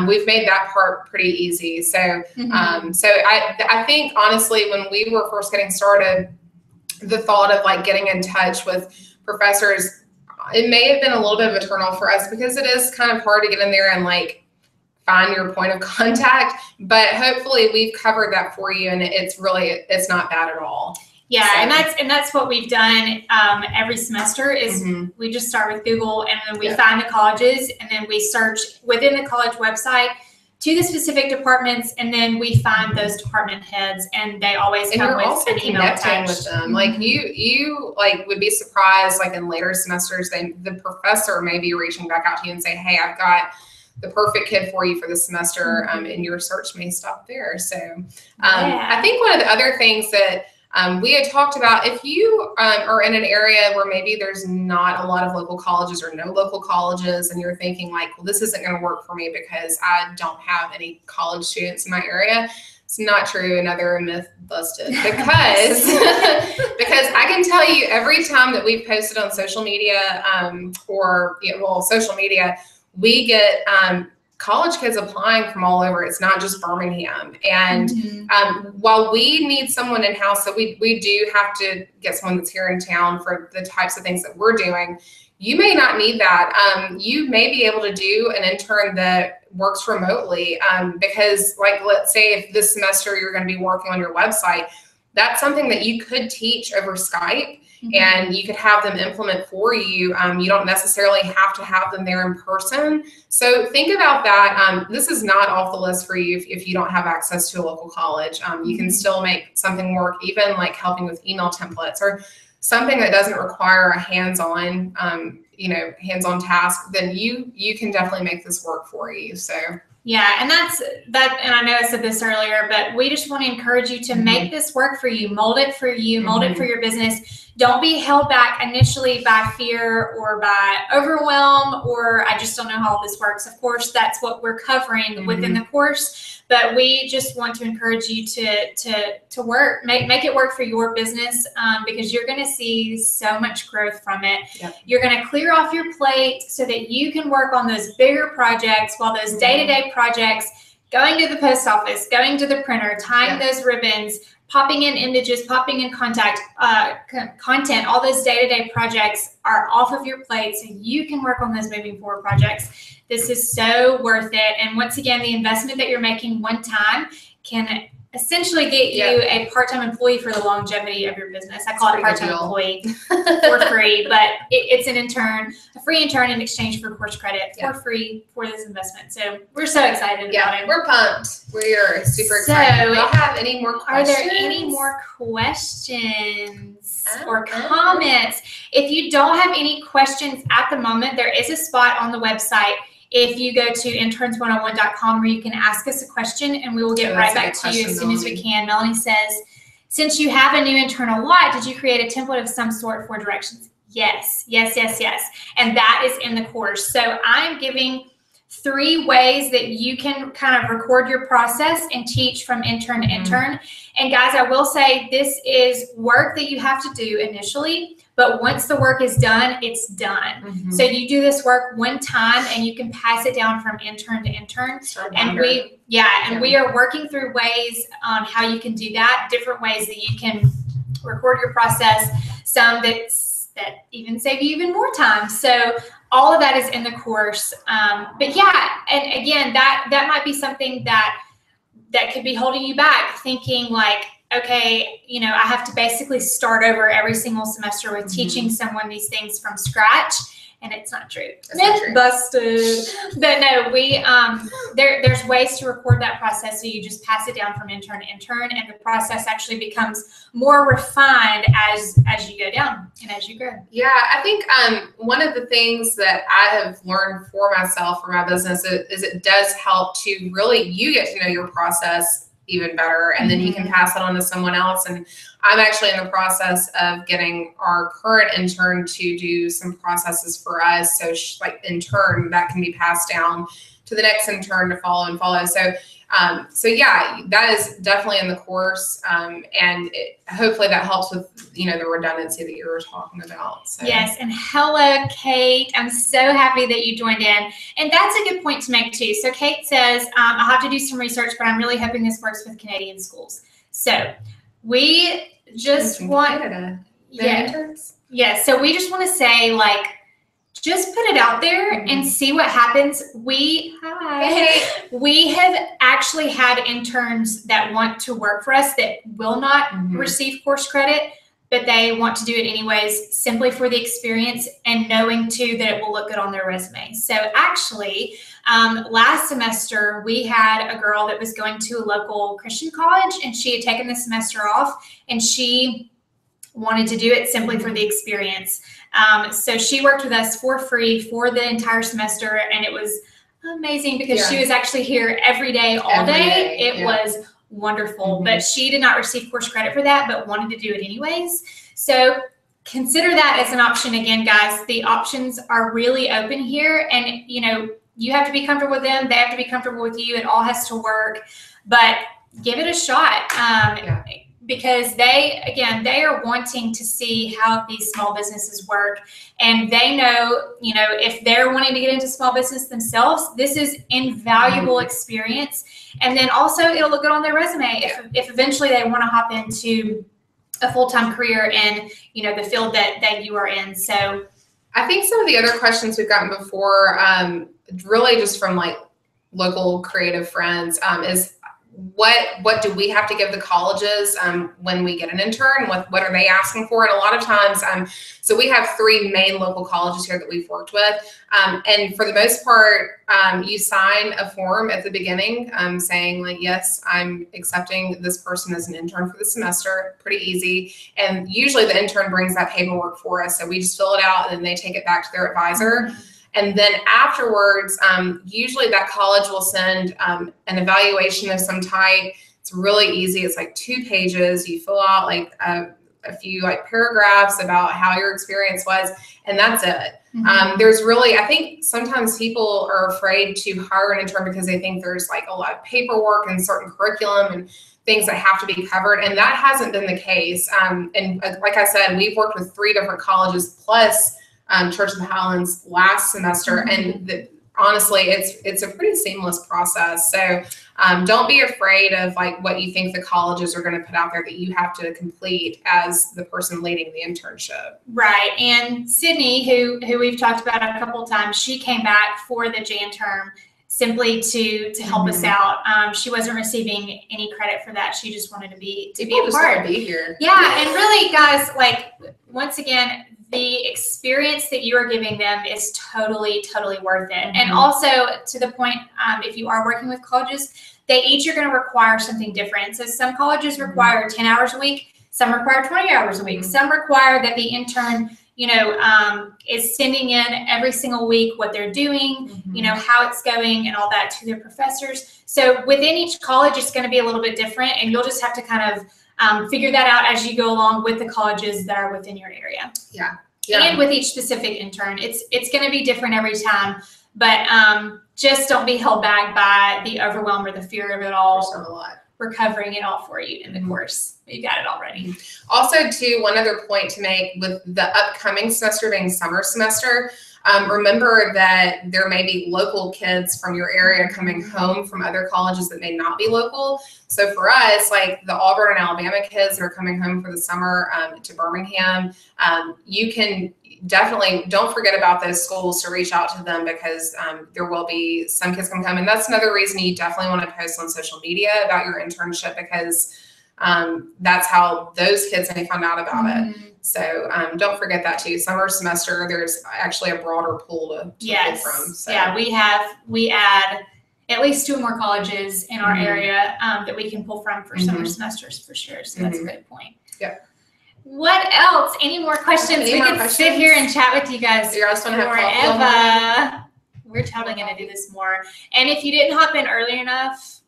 We've made that part pretty easy. So, so I think honestly, when we were first getting started, the thought of like getting in touch with professors, it may have been a little bit of a turnoff for us, because it is kind of hard to get in there and like find your point of contact. But hopefully we've covered that for you, and it's not bad at all. Yeah, so. and that's what we've done every semester is we just start with Google, and then we find the colleges, and then we search within the college website to the specific departments, and then we find those department heads, and they always come with an email attached with them. Like you like would be surprised, like in later semesters, the professor may be reaching back out to you and say, hey, I've got the perfect kid for you for the semester, and your search may stop there. So I think one of the other things that we had talked about, if you are in an area where maybe there's not a lot of local colleges or no local colleges, and you're thinking like, well, this isn't going to work for me because I don't have any college students in my area. It's not true. Another myth busted, because because I can tell you, every time that we've posted on social media social media, we get college kids applying from all over. It's not just Birmingham. And while we need someone in-house, so we do have to get someone that's here in town for the types of things that we're doing, you may not need that. You may be able to do an intern that works remotely, because like, let's say if this semester you're going to be working on your website, that's something that you could teach over Skype. And you could have them implement for you. You don't necessarily have to have them there in person. So think about that. This is not off the list for you if you don't have access to a local college. You can still make something work, even like helping with email templates or something that doesn't require a hands-on, hands-on task. Then you can definitely make this work for you. So. Yeah, and and I know I said this earlier, but we just want to encourage you to make this work for you, mold it for you, mold it for your business. Don't be held back initially by fear or by overwhelm, or I just don't know how all this works. Of course, that's what we're covering within the course, but we just want to encourage you to work, make it work for your business, because you're going to see so much growth from it. You're going to clear off your plate so that you can work on those bigger projects, while those day-to-day projects, going to the post office, going to the printer, tying those ribbons, popping in images, popping in content, all those day-to-day projects are off of your plate, so you can work on those moving forward projects. This is so worth it. And once again, the investment that you're making one time can essentially get you a part-time employee for the longevity of your business. I call it part-time employee for free, but it's an intern, a free intern in exchange for course credit for free for this investment. So we're so excited about it. We're pumped. We are super excited. Do y'all have any more questions? Are there any more questions or comments? If you don't have any questions at the moment, there is a spot on the website. If you go to interns101.com where you can ask us a question and we will get right back to you as soon as we can. Melanie says, since you have a new internal lot, did you create a template of some sort for directions? Yes, yes, yes, yes. And that is in the course. So I'm giving 3 ways that you can kind of record your process and teach from intern to intern. And guys, I will say this is work that you have to do initially, but once the work is done, it's done. So you do this work one time and you can pass it down from intern to intern. And we are working through ways on how you can do that, different ways that you can record your process, some that even save you even more time. So all of that is in the course. But yeah, and again, that might be something that could be holding you back, thinking like, okay, you know, I have to basically start over every single semester with teaching someone these things from scratch. And it's not true. Myth busted. But no, there's ways to record that process. So you just pass it down from intern to intern, and the process actually becomes more refined as you go down and as you grow. Yeah, I think one of the things that I have learned for myself, for my business, is it does help to really, you get to know your process even better, and then you can pass it on to someone else. And I'm actually in the process of getting our current intern to do some processes for us. So like in turn, that can be passed down to the next intern to follow and follow. So yeah, that is definitely in the course. And hopefully that helps with, you know, the redundancy that you were talking about. So. Yes. And hello, Kate. I'm so happy that you joined in. And that's a good point to make too. So Kate says, I'll have to do some research, but I'm really hoping this works with Canadian schools. So we just want, so we just want to say, like, just put it out there and see what happens. We have actually had interns that want to work for us that will not receive course credit, but they want to do it anyways, simply for the experience and knowing too that it will look good on their resume. So actually, last semester we had a girl that was going to a local Christian college, and she had taken the semester off, and she wanted to do it simply for the experience. So she worked with us for free for the entire semester, and it was amazing because she was actually here every day, all day. It was wonderful, but she did not receive course credit for that, but wanted to do it anyways. So consider that as an option. Again, guys, the options are really open here, and you know, you have to be comfortable with them. They have to be comfortable with you. It all has to work, but give it a shot. Because they are wanting to see how these small businesses work, and they know, you know, if they're wanting to get into small business themselves, this is invaluable experience. And then also it'll look good on their resume if eventually they want to hop into a full-time career in, you know, the field that you are in. So I think some of the other questions we've gotten before, really just from like local creative friends, is what do we have to give the colleges when we get an intern? What are they asking for? And a lot of times, so we have 3 main local colleges here that we've worked with. And for the most part, you sign a form at the beginning saying like, yes, I'm accepting this person as an intern for the semester. Pretty easy. And usually the intern brings that paperwork for us. So we just fill it out and then they take it back to their advisor. And then afterwards, usually that college will send an evaluation of some type. It's really easy. It's like 2 pages. You fill out like a few like paragraphs about how your experience was, and that's it. There's really, I think sometimes people are afraid to hire an intern because they think there's like a lot of paperwork and certain curriculum and things that have to be covered, and that hasn't been the case. And like I said, we've worked with 3 different colleges plus Church of the Highlands last semester, and honestly, it's a pretty seamless process. So don't be afraid of like what you think the colleges are going to put out there that you have to complete as the person leading the internship. Right. And Sydney, who we've talked about a couple of times, she came back for the Jan term simply to help us out. She wasn't receiving any credit for that. She just wanted to be a part. Be here. Yeah, and really, guys, like, once again, the experience that you are giving them is totally worth it. And also, to the point, if you are working with colleges, they each are going to require something different. So some colleges require 10 hours a week. Some require 20 hours a week. Some require that the intern, you know, is sending in every single week what they're doing, you know, how it's going and all that to their professors. So within each college, it's going to be a little bit different, and you'll just have to kind of figure that out as you go along with the colleges that are within your area. Yeah. And with each specific intern, it's going to be different every time, but just don't be held back by the overwhelm or the fear of it all. We're covering it all for you in the course. You got it already. Also, too, one other point to make with the upcoming semester being summer semester, remember that there may be local kids from your area coming home from other colleges that may not be local. So for us, like the Auburn and Alabama kids that are coming home for the summer to Birmingham, you can definitely don't forget about those schools to reach out to them, because there will be some kids come home. And that's another reason you definitely want to post on social media about your internship, because that's how those kids may find out about it. So don't forget that too. Summer semester, there's actually a broader pool to pull from. So. Yeah, we add at least 2 more colleges in our area that we can pull from for summer semesters for sure. So that's a great point. Yeah. What else? Any more questions? We could sit here and chat with you guys forever. We're totally going to do this more. And if you didn't hop in early enough,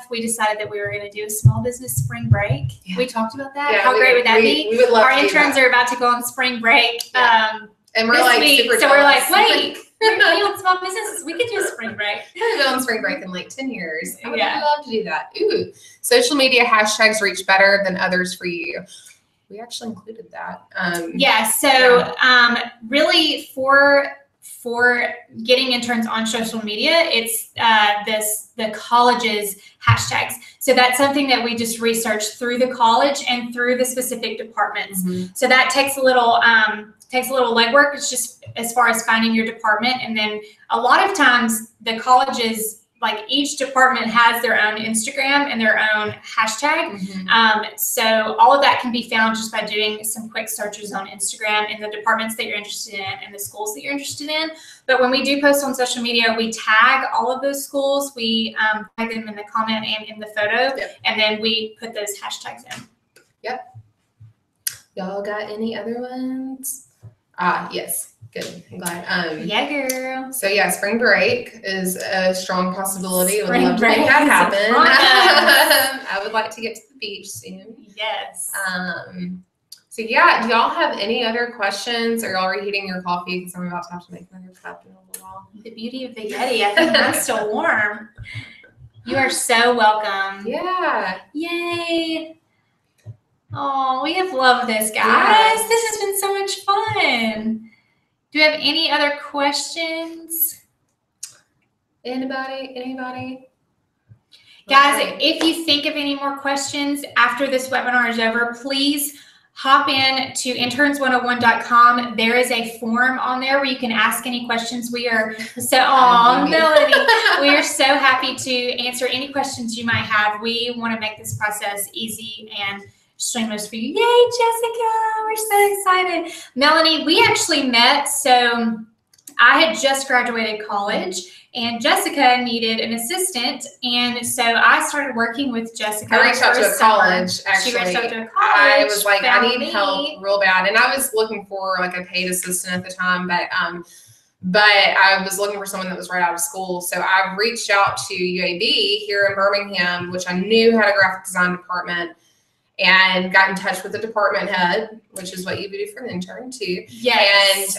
we decided that we were going to do a small business spring break. Yeah. We talked about that. How great would that be? We would love Our interns are about to go on spring break. Yeah. And we're like super so we're like, wait, we're building small businesses. We could do a spring break. We're going on spring break in like 10 years. I would love to do that. Ooh, social media hashtags reach better than others for you. We actually included that. Really for getting interns on social media, it's the college's hashtags. So that's something that we just researched through the college and through the specific departments. So that takes a little legwork. It's just as far as finding your department, and then a lot of times the colleges, like each department has their own Instagram and their own hashtag. So all of that can be found just by doing some quick searches on Instagram in the departments that you're interested in and the schools that you're interested in. But when we do post on social media, we tag all of those schools. We tag them in the comment and in the photo, and then we put those hashtags in. Y'all got any other ones? Yes. Good. I'm glad. Yeah, girl. So yeah, spring break is a strong possibility. I would love to make that happen. I would like to get to the beach soon. Yes. So yeah, do y'all have any other questions? Are y'all reheating your coffee? Because I'm about to have to make another cup in a little while. The beauty of the Yeti. I think mine's still warm. You are so welcome. Yeah. Yay. Oh, we have loved this, guys. Yes. This has been so much fun. Do you have any other questions? Anybody? Guys, if you think of any more questions after this webinar is over, please hop in to interns101.com. There is a form on there where you can ask any questions. We are Melanie, we are so happy to answer any questions you might have. We want to make this process easy and streamers for you. Yay, Jessica, we're so excited. Melanie, we actually met, so I had just graduated college and Jessica needed an assistant, and so I started working with Jessica. I reached out to a college, actually. She reached out to a college. I was like, I need help real bad, and I was looking for like a paid assistant at the time, but I was looking for someone that was right out of school. So I reached out to UAB here in Birmingham, which I knew had a graphic design department, and got in touch with the department head, which is what you do for an intern too. Yes.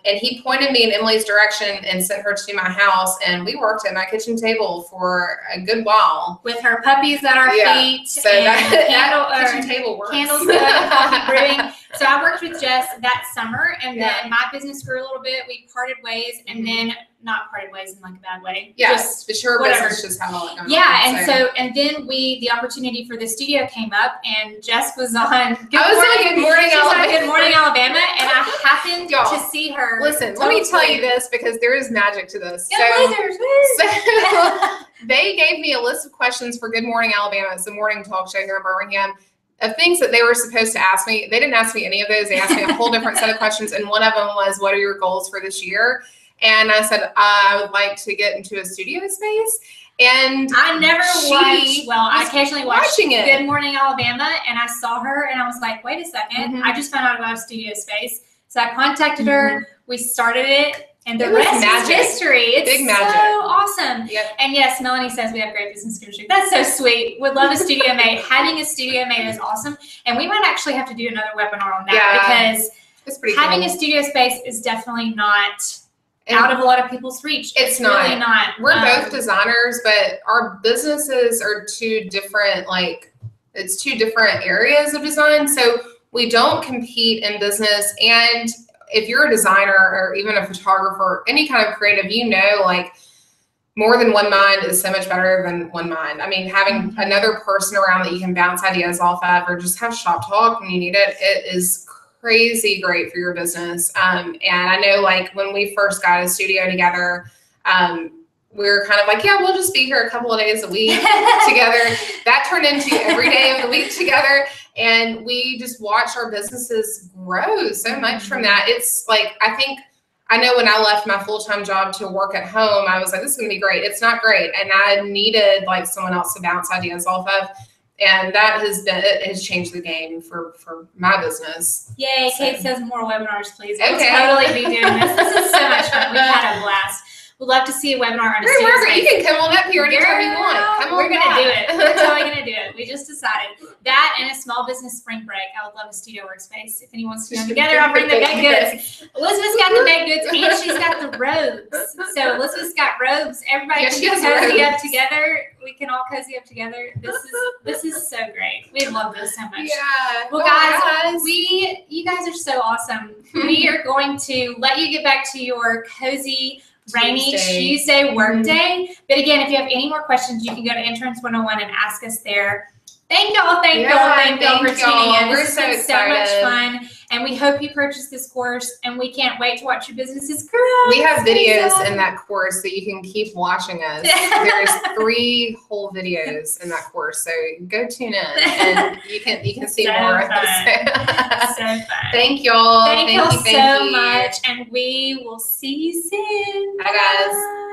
And he pointed me in Emily's direction and sent her to my house, and we worked at my kitchen table for a good while. With her puppies at our feet. So that kitchen table works. Candles going, coffee brewing. So I worked with Jess that summer, and then my business grew a little bit. We parted ways, and then not parted ways in like a bad way. Yes, but her business just had all that going on. And then the opportunity for the studio came up, and Jess was on Good Morning Alabama, and I happened Y'all, to see her. Listen, let me tell you this because there is magic to this. So they gave me a list of questions for Good Morning Alabama. It's a morning talk show here in Birmingham, of things that they were supposed to ask me. They didn't ask me any of those. They asked me a whole different set of questions. And one of them was, what are your goals for this year? And I said, I would like to get into a studio space. And I never watched, well, I occasionally watched it. Good Morning Alabama, and I saw her, and I was like, wait a second. I just found out about a studio space. So I contacted her. We started it. And the rest is history. It's big magic. So awesome. Yep. And yes, Melanie says we have great business chemistry. That's so sweet. Would love a studio mate. Having a studio mate is awesome. And we might actually have to do another webinar on that because it's pretty having cool. a studio space is definitely not out of a lot of people's reach. It's really not. We're both designers, but our businesses are two different, it's two different areas of design. So we don't compete in business. And if you're a designer or even a photographer, any kind of creative, more than one mind is so much better than one mind. I mean, having another person around that you can bounce ideas off of or just have shop talk when you need it, it is crazy great for your business. And I know when we first got a studio together, we were kind of like, yeah, we'll just be here a couple of days a week together. That turned into every day of the week together. And we just watched our businesses grow so much from that. It's I know when I left my full-time job to work at home, I was like, this is going to be great. It's not great. And I needed someone else to bounce ideas off of. And that has changed the game for my business. Yay, Kate says more webinars, please. We'll totally be doing this. This is so much fun. We've had a blast. We'd love to see a webinar on a studio space. You can come on up here anytime you want. We're going to do it. We're totally going to do it. We just decided. That and a small business spring break. I would love a studio workspace. If anyone wants to come together, I'll bring the baked goods. Elizabeth's got the baked goods and she's got the robes. So Elizabeth's got robes. Everybody can cozy up together. We can all cozy up together. This is so great. We love this so much. Yeah. Well, guys, you guys are so awesome. We are going to let you get back to your cozy rainy Tuesday work day. But again, if you have any more questions, you can go to Interns 101 and ask us there. Thank y'all for tuning in. This has been so much fun. And we hope you purchase this course, and we can't wait to watch your businesses grow. We have videos in that course that you can keep watching us. There's 3 whole videos in that course, so go tune in and you can see more of us. So fun. Thank y'all. Thank y'all so much, and we will see you soon. Bye, guys.